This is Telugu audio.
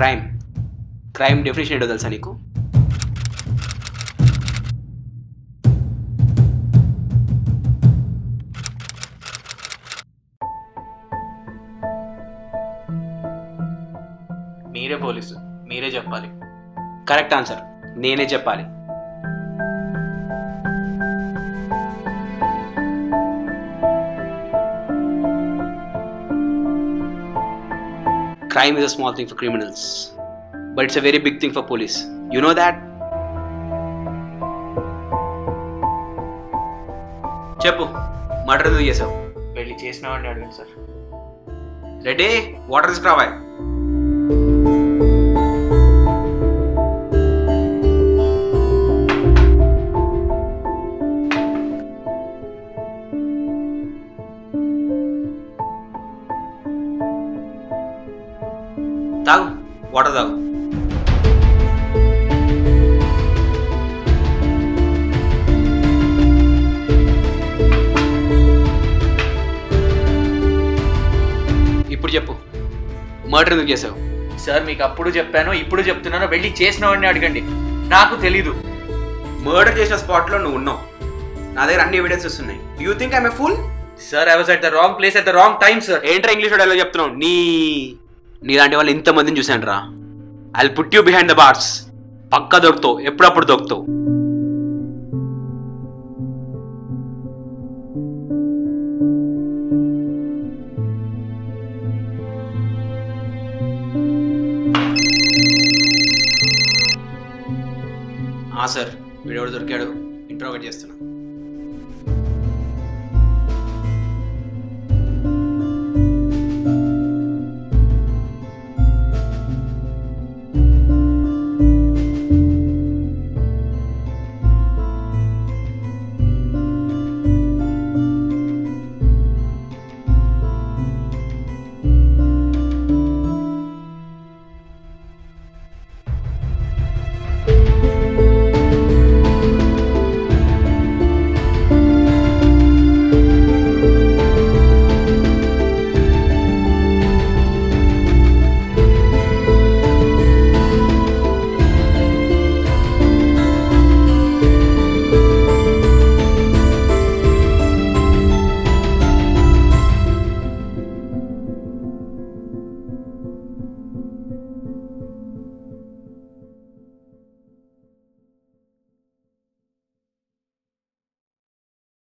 క్రైమ్ క్రైమ్ డెఫినేషన్ ఏంటో తెలుసా నీకు? మీరే పోలీసు, మీరే చెప్పాలి. కరెక్ట్ ఆన్సర్, నేనే చెప్పాలి. Crime is a small thing for criminals, but it's a very big thing for police. You know that? చెప్పు, మర్డర్ ఎందుకు చేసావు? వెళ్ళి చేసిన వాడిని అడగండి సార్. రెడీ, వాటర్ తీసుకురావా? తాగు, వాటర్ తాగు. ఇప్పుడు చెప్పు, మర్డర్ ఎందుకు చేసావు? సార్ మీకు అప్పుడు చెప్పాను, ఇప్పుడు చెప్తున్నాను, వెళ్ళి చేసిన వాడిని అడగండి. నాకు తెలీదు. మర్డర్ చేసిన స్పాట్లో నువ్వు ఉన్నావు. నా దగ్గర అన్ని ఎవిడెన్సెస్ ఉన్నాయి. Do you think I'm a fool? Sir I was at the wrong place at the wrong time sir. ఏంట్రా ఇంగ్లీష్ వాడు ఎలా చెప్తున్నావు? నీలాంటి వాళ్ళు ఇంతమందిని చూశాను రా. I will put you behind the bars. పక్కా దొరుకుతావు, ఎప్పుడప్పుడు దొరుకుతావు. సార్, వీడెవడు దొరికాడు, ఇంట్రోగేట్ చేస్తున్నా.